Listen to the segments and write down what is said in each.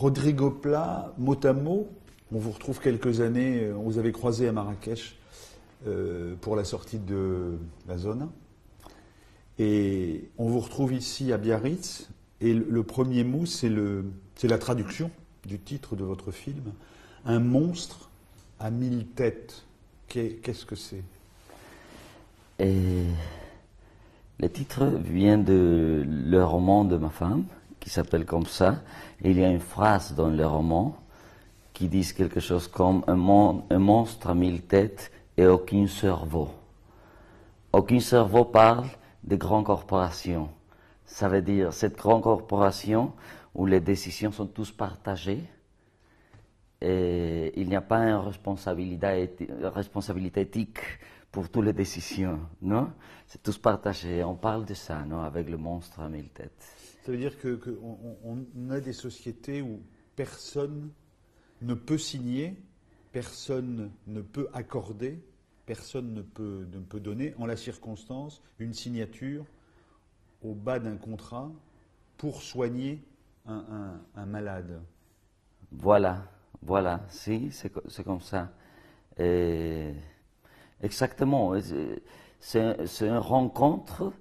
Rodrigo Pla, mot à mot, on vous retrouve quelques années, on vous avait croisé à Marrakech pour la sortie de la Zona. Et on vous retrouve ici à Biarritz. Et le premier mot, c'est la traduction du titre de votre film. Un monstre à 1000 têtes. Qu'est-ce que c'est? Le titre vient de le roman de ma femme, qui s'appelle comme ça. Et il y a une phrase dans le roman qui dit quelque chose comme un monstre à 1000 têtes et aucun cerveau. Aucun cerveau parle de grandes corporations. Ça veut dire cette grande corporation où les décisions sont tous partagées et il n'y a pas une responsabilité éthique pour toutes les décisions, non? C'est tous partagé. On parle de ça, non? Avec le monstre à 1000 têtes. Ça veut dire qu'on a des sociétés où personne ne peut signer, personne ne peut accorder, personne ne peut donner, en la circonstance, une signature au bas d'un contrat pour soigner un malade. Voilà, si, c'est comme ça. Exactement, c'est une rencontre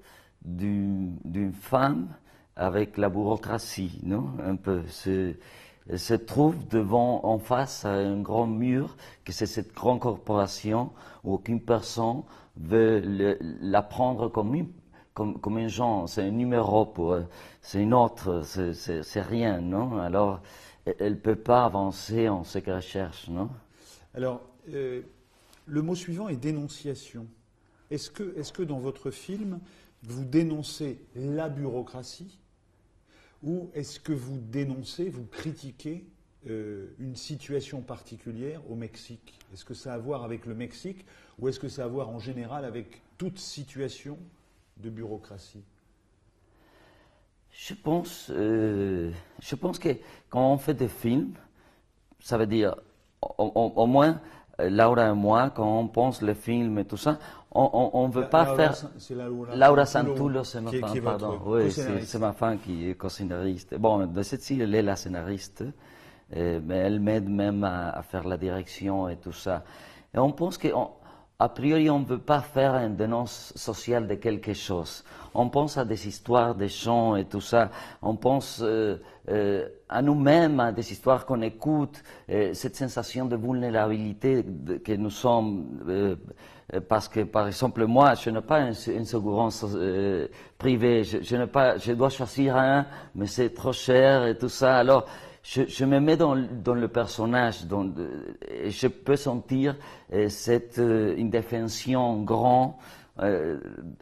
d'une femme avec la bureaucratie, non? Un peu. Elle se trouve en face à un grand mur, que c'est cette grande corporation où aucune personne veut la prendre comme un genre, c'est un numéro pour eux, c'est une autre, c'est rien, non? Alors, elle ne peut pas avancer en ce qu'elle cherche, non? Alors, le mot suivant est dénonciation. Est-ce que dans votre film, vous dénoncez la bureaucratie ou est-ce que vous dénoncez, vous critiquez une situation particulière au Mexique? Est-ce que ça a à voir avec le Mexique ou est-ce que ça a à voir en général avec toute situation de bureaucratie? Je pense que quand on fait des films, ça veut dire, au moins, Laura et moi, quand on pense le film et tout ça, on ne veut pas faire... Laura Santullo, c'est ma femme, pardon. Oui, c'est ma femme qui est co-scénariste. Bon, de cette ci elle est la scénariste, mais elle m'aide même à faire la direction et tout ça. Et on pense qu'a priori, on ne veut pas faire une dénonce sociale de quelque chose. On pense à des histoires, des chants et tout ça. On pense à nous-mêmes, à des histoires qu'on écoute, cette sensation de vulnérabilité que nous sommes. Parce que, par exemple, moi, je n'ai pas une assurance privée. Je dois choisir un, mais c'est trop cher et tout ça. Alors, je me mets dans le personnage, et je peux sentir cette indéfension grande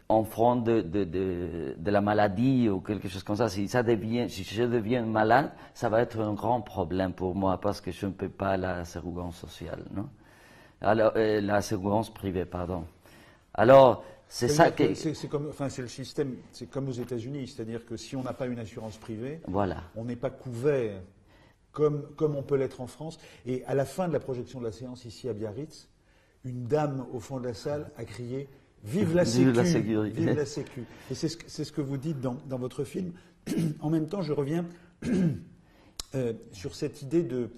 en front de la maladie ou quelque chose comme ça. Si je deviens malade, ça va être un grand problème pour moi parce que je ne peux pas l'assurance sociale, non? Alors, l'assurance privée, pardon. Alors, c'est ça que... C'est le système, c'est comme aux États-Unis, c'est-à-dire que si on n'a pas une assurance privée, voilà. On n'est pas couvert comme on peut l'être en France. Et à la fin de la projection de la séance ici à Biarritz, une dame au fond de la salle a crié « Vive la Sécu !» Vive la Sécu. Et c'est ce que vous dites dans votre film. En même temps, je reviens sur cette idée de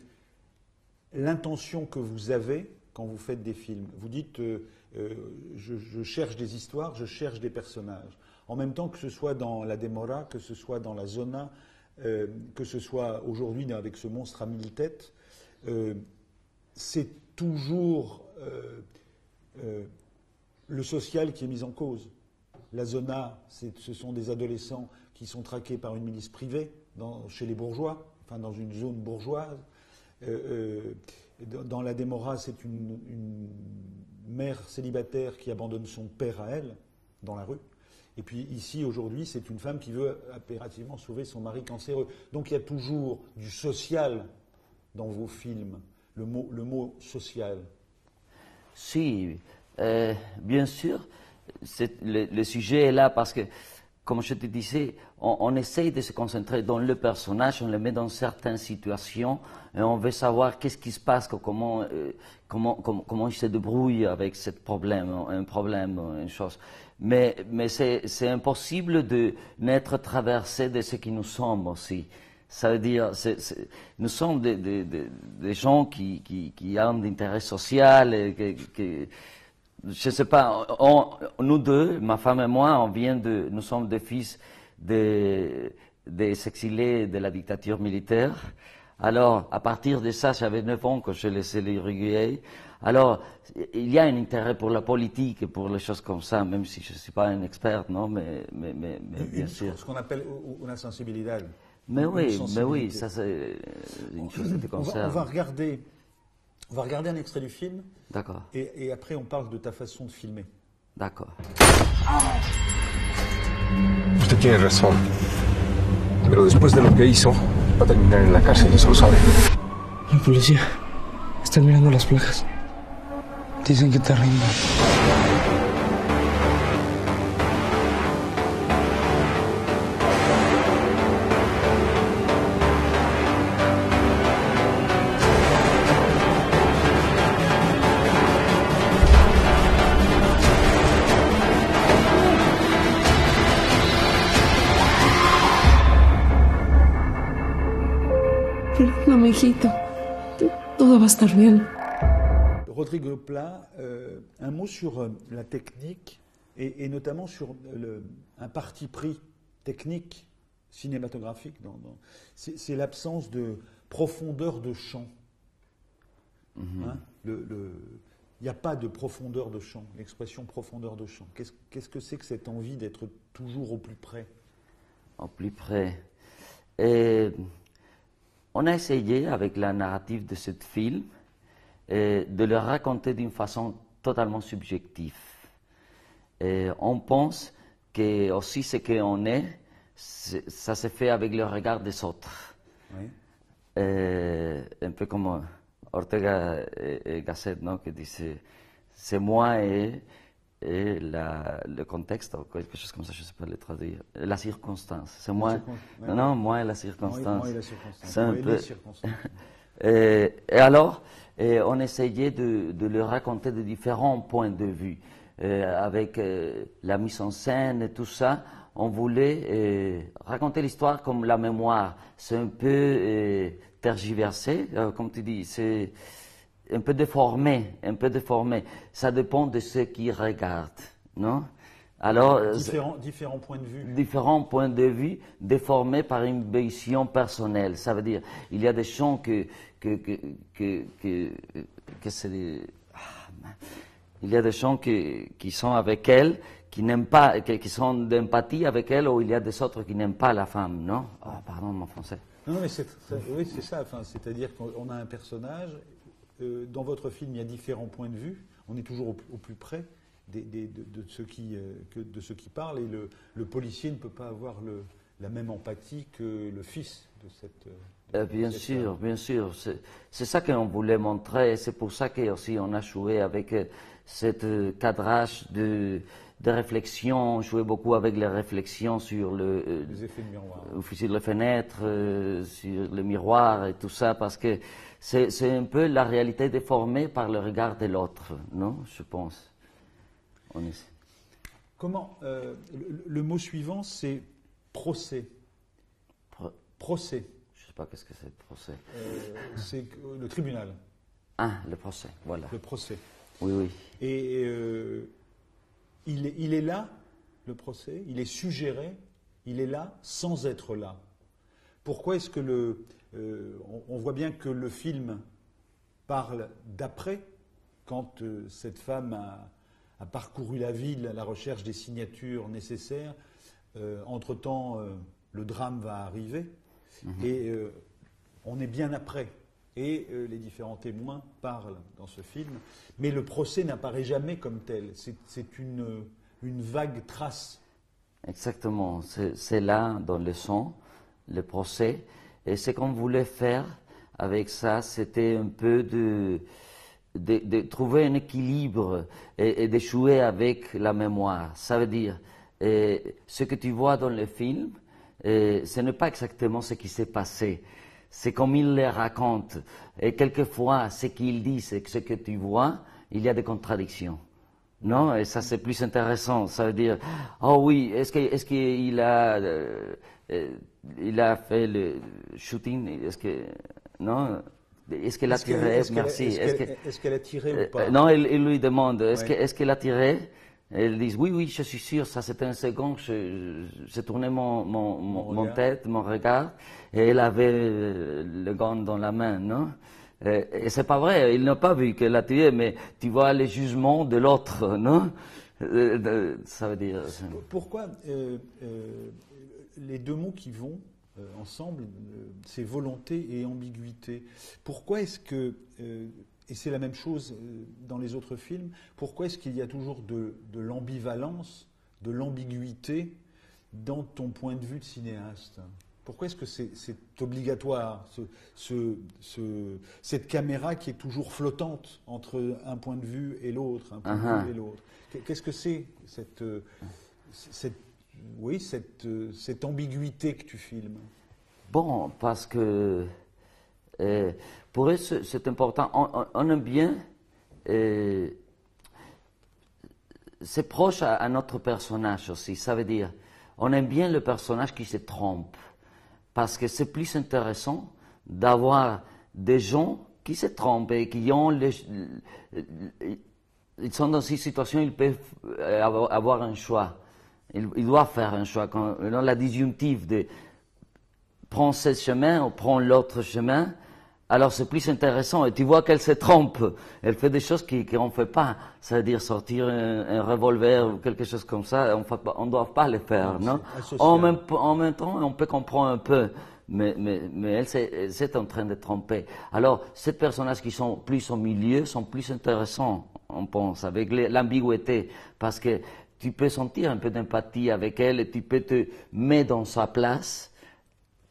l'intention que vous avez quand vous faites des films. Vous dites je cherche des histoires, je cherche des personnages. En même temps, que ce soit dans La Demora, que ce soit dans La Zona, que ce soit aujourd'hui avec ce monstre à 1000 têtes, c'est toujours le social qui est mis en cause. La Zona, ce sont des adolescents qui sont traqués par une milice privée chez les bourgeois, enfin dans une zone bourgeoise. Dans La Demora, c'est une mère célibataire qui abandonne son père à elle, dans la rue. Et puis ici, aujourd'hui, c'est une femme qui veut impérativement sauver son mari cancéreux. Donc il y a toujours du social dans vos films, le mot social. Si, bien sûr, le sujet est là parce que, comme je te disais, on essaye de se concentrer dans le personnage, on le met dans certaines situations et on veut savoir qu'est-ce qui se passe, comment il se débrouille avec ce problème, une chose. Mais c'est impossible de n'être traversé de ce que nous sommes aussi. Ça veut dire, nous sommes des gens qui ont d'intérêt social, et je ne sais pas, nous deux, ma femme et moi, nous sommes des fils des exilés de la dictature militaire. Alors, à partir de ça, j'avais 9 ans quand j'ai laissé l'Uruguay. Alors, il y a un intérêt pour la politique et pour les choses comme ça, même si je ne suis pas un expert, non, mais bien sûr. Ce qu'on appelle une sensibilité. Mais oui, ça c'est une chose qui te concerne. On va regarder un extrait du film. D'accord. Et après, on parle de ta façon de filmer. D'accord. Usted tiene razón. Pero después de lo que hizo, va a terminar en la cárcel, eso lo sabe. La policía está mirando las placas. Dicen que te rindas. Perdóname, hijito. Todo va a estar bien. Rodrigo Pla, un mot sur la technique et notamment sur un parti pris technique cinématographique. C'est l'absence de profondeur de champ. Hein, il n'y a pas de profondeur de champ, l'expression profondeur de champ. Qu'est-ce que c'est que cette envie d'être toujours au plus près? Au plus près. On a essayé, avec la narrative de ce film, de le raconter d'une façon totalement subjective. On pense que aussi ce qu'on est, ça se fait avec le regard des autres. Oui. Un peu comme Ortega et Gasset, non, qui disait c'est moi et le contexte, ou quelque chose comme ça, je ne sais pas le traduire. La circonstance. C'est moi. Ouais. Non, moi et la circonstance. Moi et la circonstance. C'est un Moi et peu. les circonstances. Et alors, on essayait de le raconter de différents points de vue. Avec la mise en scène et tout ça, on voulait raconter l'histoire comme la mémoire. C'est un peu tergiversé, comme tu dis, c'est un peu déformé. Ça dépend de ceux qui regardent, non? Alors, différents points de vue. Différents points de vue déformés par une vision personnelle. Ça veut dire, il y a des gens il y a des gens qui sont avec elle, qui n'aiment pas, qui sont d'empathie avec elle, ou il y a des autres qui n'aiment pas la femme, non? Oh, pardon, mon français. Non, mais oui, c'est ça. Enfin, c'est-à-dire qu'on a un personnage. Dans votre film, il y a différents points de vue. On est toujours au plus près de ceux qui parlent, et le policier ne peut pas avoir la même empathie que le fils de cette. Bien sûr. C'est ça qu'on voulait montrer, et c'est pour ça qu'aussi on a joué avec ce cadrage de réflexion. On jouait beaucoup avec les réflexions sur les effets de miroir. Sur les fenêtres, sur le miroir et tout ça, parce que c'est un peu la réalité déformée par le regard de l'autre, non? Je pense. Comment le mot suivant, c'est procès. Procès. Je ne sais pas qu'est-ce que c'est, procès. C'est le tribunal. Ah, le procès, voilà. Le procès. Oui. Et il est là, le procès, il est suggéré, il est là sans être là. Pourquoi est-ce que on voit bien que le film parle d'après, quand cette femme a parcouru la ville à la recherche des signatures nécessaires. Entre-temps, le drame va arriver, et on est bien après. Et les différents témoins parlent dans ce film, mais le procès n'apparaît jamais comme tel. C'est une vague trace. Exactement. C'est là, dans le son, le procès. Et ce qu'on voulait faire avec ça, c'était un peu de trouver un équilibre et de jouer avec la mémoire. Ça veut dire, ce que tu vois dans le film, ce n'est pas exactement ce qui s'est passé. C'est comme il le raconte. Et quelquefois, ce qu'il dit, c'est que ce que tu vois, il y a des contradictions. Non, et ça c'est plus intéressant. Ça veut dire, oh oui, est-ce qu'il a, il a fait le shooting? Est-ce que, non? Est-ce qu'elle a tiré? Merci. Est-ce qu'elle a tiré ou pas? Non, il lui demande, Ouais. est-ce qu'elle a tiré? Elle dit, oui, oui, je suis sûr, ça c'était un second, j'ai tourné mon tête, mon regard, et elle avait le gant dans la main, non? Et c'est pas vrai, il n'a pas vu qu'elle a tiré, mais tu vois le jugement de l'autre, non? Ça veut dire... Pourquoi les deux mots qui vont ensemble, c'est volonté et ambiguïté. Pourquoi est-ce que, et c'est la même chose dans les autres films, pourquoi est-ce qu'il y a toujours de l'ambivalence, de l'ambiguïté dans ton point de vue de cinéaste? Pourquoi est-ce que c'est obligatoire, cette caméra qui est toujours flottante entre un point de vue et l'autre, un point de vue et l'autre? Qu'est-ce que c'est cette ambiguïté que tu filmes? Bon, parce que pour eux c'est important. On aime bien, c'est proche à notre personnage aussi. Ça veut dire, on aime bien le personnage qui se trompe. Parce que c'est plus intéressant d'avoir des gens qui se trompent et qui ont ils sont dans une situation, ils peuvent avoir un choix. Ils doivent faire un choix. Dans la disjonctive de prendre ce chemin ou prendre l'autre chemin, alors c'est plus intéressant. Et tu vois qu'elle se trompe. Elle fait des choses qu'on ne fait pas. C'est-à-dire sortir un revolver ou quelque chose comme ça, on ne doit pas le faire. Non? En même temps, on peut comprendre un peu. Mais elle c'est en train de tromper. Alors, ces personnages qui sont plus au milieu sont plus intéressants, on pense, avec l'ambiguïté. Parce que tu peux sentir un peu d'empathie avec elle et tu peux te mettre dans sa place.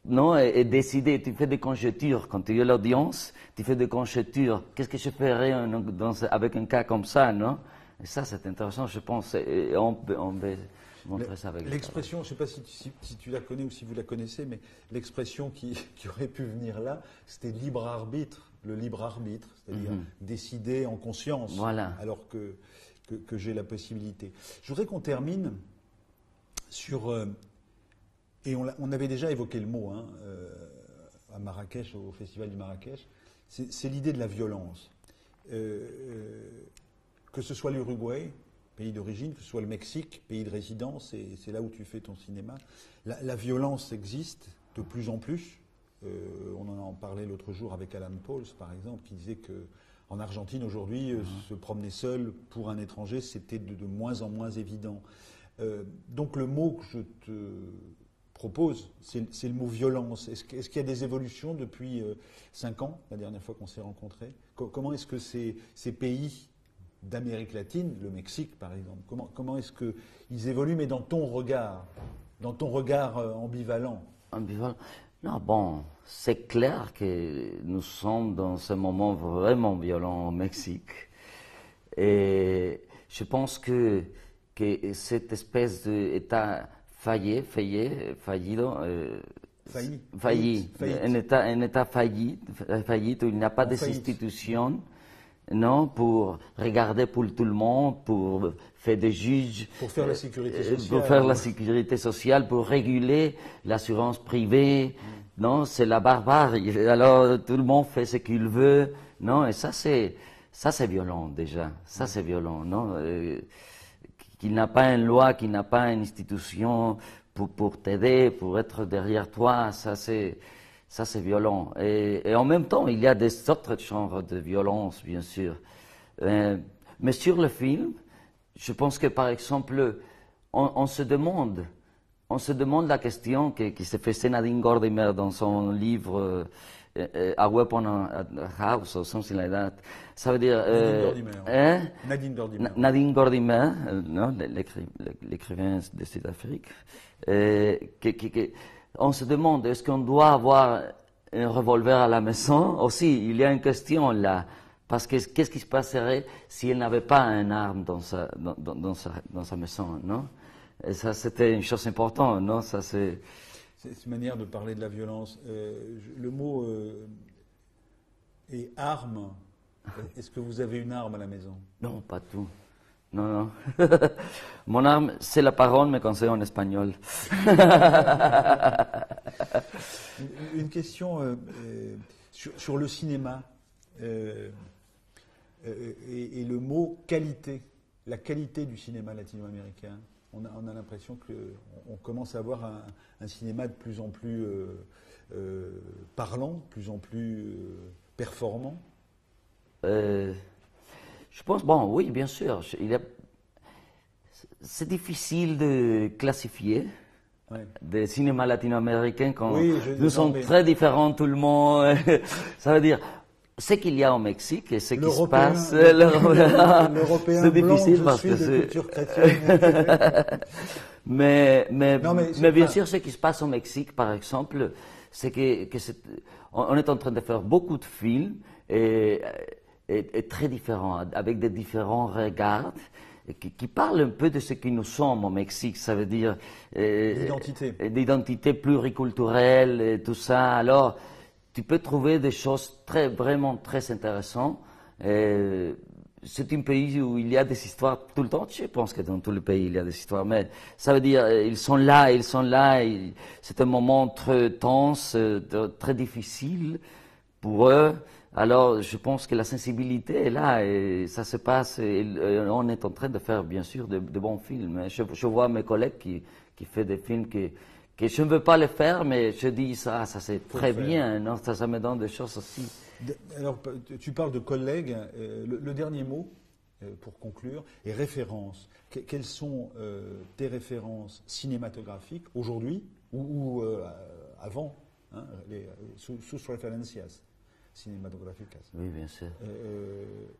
Non, et décider, tu fais des conjectures. Quand tu es l'audience, tu fais des conjectures. Qu'est-ce que je ferais avec un cas comme ça, non? Et ça, c'est intéressant, je pense. Et on peut montrer ça avec l'expression, je ne sais pas si tu la connais ou si vous la connaissez, mais l'expression qui aurait pu venir là, c'était libre arbitre, le libre arbitre, c'est-à-dire décider en conscience, voilà. Alors que j'ai la possibilité. Je voudrais qu'on termine sur... et on avait déjà évoqué le mot à Marrakech, au Festival du Marrakech, c'est l'idée de la violence. Que ce soit l'Uruguay, pays d'origine, que ce soit le Mexique, pays de résidence, et c'est là où tu fais ton cinéma, la violence existe de plus en plus. On en parlait l'autre jour avec Alan Pauls, par exemple, qui disait qu'en Argentine, aujourd'hui, se promener seul pour un étranger, c'était de moins en moins évident. Donc le mot que je te propose, c'est le mot violence. Est-ce qu'il y a des évolutions depuis 5 ans, la dernière fois qu'on s'est rencontrés? Comment est-ce que ces pays d'Amérique latine, le Mexique par exemple, comment est-ce qu'ils évoluent, mais dans ton regard ambivalent? Ambivalent. Non, bon, c'est clair que nous sommes dans ce moment vraiment violent au Mexique. Et je pense que cette espèce d'État failli, un État failli, où il n'y a pas des institutions, non, pour regarder pour tout le monde, pour faire des juges, pour faire la sécurité sociale, pour faire la sécurité sociale, pour réguler l'assurance privée. Non, c'est la barbarie. Alors tout le monde fait ce qu'il veut. Non, et ça c'est violent déjà. Ça c'est violent, non. Qu'il n'a pas une loi, qu'il n'a pas une institution pour t'aider, pour être derrière toi, ça c'est violent. Et en même temps, il y a des autres genres de violence, bien sûr. Mais sur le film, je pense que par exemple, on se demande la question qui se fait Nadine Gordimer dans son livre A Weapon at House, or something like that. Ça veut dire... Nadine Gordimer. Nadine Gordimer, non, l'écrivain de Sud-Afrique. On se demande, est-ce qu'on doit avoir un revolver à la maison? Aussi, il y a une question là. Parce que qu'est-ce qui se passerait si elle n'avait pas une arme dans sa maison, non? Et ça, c'était une chose importante, non? Ça, c'est une manière de parler de la violence. Le mot est arme. Est-ce que vous avez une arme à la maison? Non, pas tout. non. Mon arme, c'est la parole, mais quand c'est en espagnol. Une question sur le cinéma et le mot qualité, la qualité du cinéma latino-américain. On a l'impression qu'on commence à avoir un cinéma de plus en plus parlant, de plus en plus performant. Je pense, bon, oui, bien sûr. C'est difficile de classifier des cinémas latino-américains quand nous sommes très différents, tout le monde. Ça veut dire, ce qu'il y a au Mexique et ce qui se passe. L'Européen c'est blanc, difficile je parce suis que de culture chrétienne. mais bien pas... sûr, ce qui se passe au Mexique, par exemple, c'est on est en train de faire beaucoup de films et très différents, avec des différents regards, qui parlent un peu de ce que nous sommes au Mexique, ça veut dire d'identité pluriculturelle et tout ça. Alors, tu peux trouver des choses vraiment très intéressantes. C'est un pays où il y a des histoires tout le temps. Je pense que dans tous les pays il y a des histoires, mais ça veut dire ils sont là. C'est un moment très tense, très difficile pour eux. Alors, je pense que la sensibilité est là et ça se passe. Et on est en train de faire, bien sûr, de bons films. Je vois mes collègues qui font des films que je ne veux pas les faire, mais je dis ça c'est très bien. Non, ça me donne des choses aussi. Alors, tu parles de collègues. Le dernier mot, pour conclure, est référence. Quelles sont tes références cinématographiques aujourd'hui ou avant, hein, sus referencias cinématographiques. Oui, bien sûr.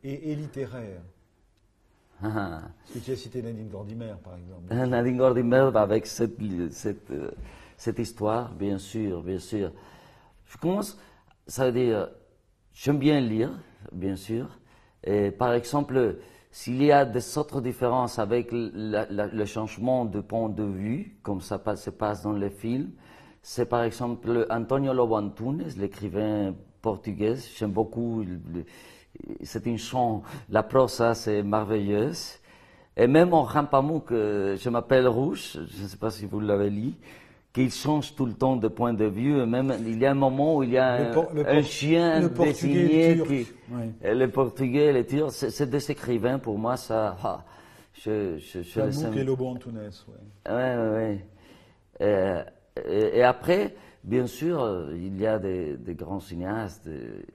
Et littéraires. Parce que tu as cité Nadine Gordimer, par exemple. Nadine Gordimer, avec cette histoire, bien sûr. Je commence, ça veut dire, j'aime bien lire, bien sûr. Et par exemple, s'il y a des autres différences avec le changement de point de vue, comme ça se passe dans les films, c'est par exemple Antonio Lobo Antunes, l'écrivain portugais. J'aime beaucoup, c'est une chant, la prosa c'est merveilleuse. Et même en Rampamuk, je m'appelle Rouge, je ne sais pas si vous l'avez lu, qu'il change tout le temps de point de vue. Et même il y a un moment où il y a un chien dessiné, le portugais, le turc, c'est des écrivains pour moi ça. Rampamuk et Lobo Antunes, ouais. Et après, bien sûr, il y a des grands cinéastes.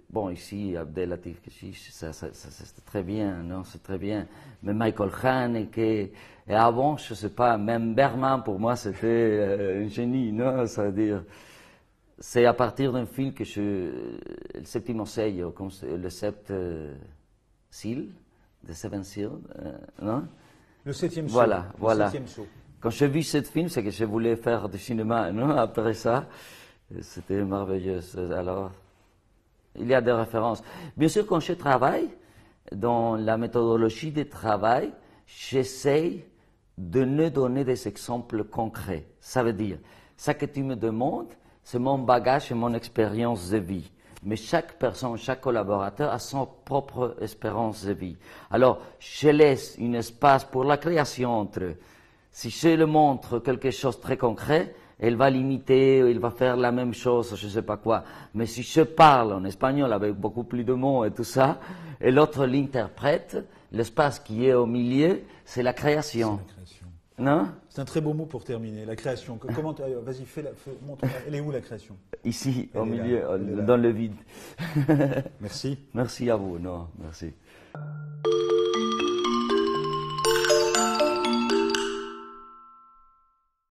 Bon, ici, Abdelatif Kechiche, c'est très bien, non, c'est très bien. Mais Michael Haneke, et avant, je ne sais pas, même Bergman, pour moi, c'était un génie, non, ça veut dire. C'est à partir d'un film que le Septimo Sello, le Sept Seal, The Seven Seal, non? Le septième saut. Voilà. Septième saut. Quand j'ai vu ce film, c'est que je voulais faire du cinéma, non? Après ça, c'était merveilleux. Alors, il y a des références. Bien sûr, quand je travaille, dans la méthodologie de travail, j'essaye de ne donner des exemples concrets. Ça veut dire, ça que tu me demandes, c'est mon bagage et mon expérience de vie. Mais chaque personne, chaque collaborateur a son propre expérience de vie. Alors, je laisse un espace pour la création entre eux. Si je le montre quelque chose de très concret, elle va l'imiter, il va faire la même chose, je ne sais pas quoi. Mais si je parle en espagnol avec beaucoup plus de mots et tout ça, et l'autre l'interprète, l'espace qui est au milieu, c'est la création. C'est la création. Non? C'est un très beau mot pour terminer, la création. Comment vas-y, montre. Elle est où la création? Ici, au milieu, dans le vide. Merci. Merci à vous, non, merci.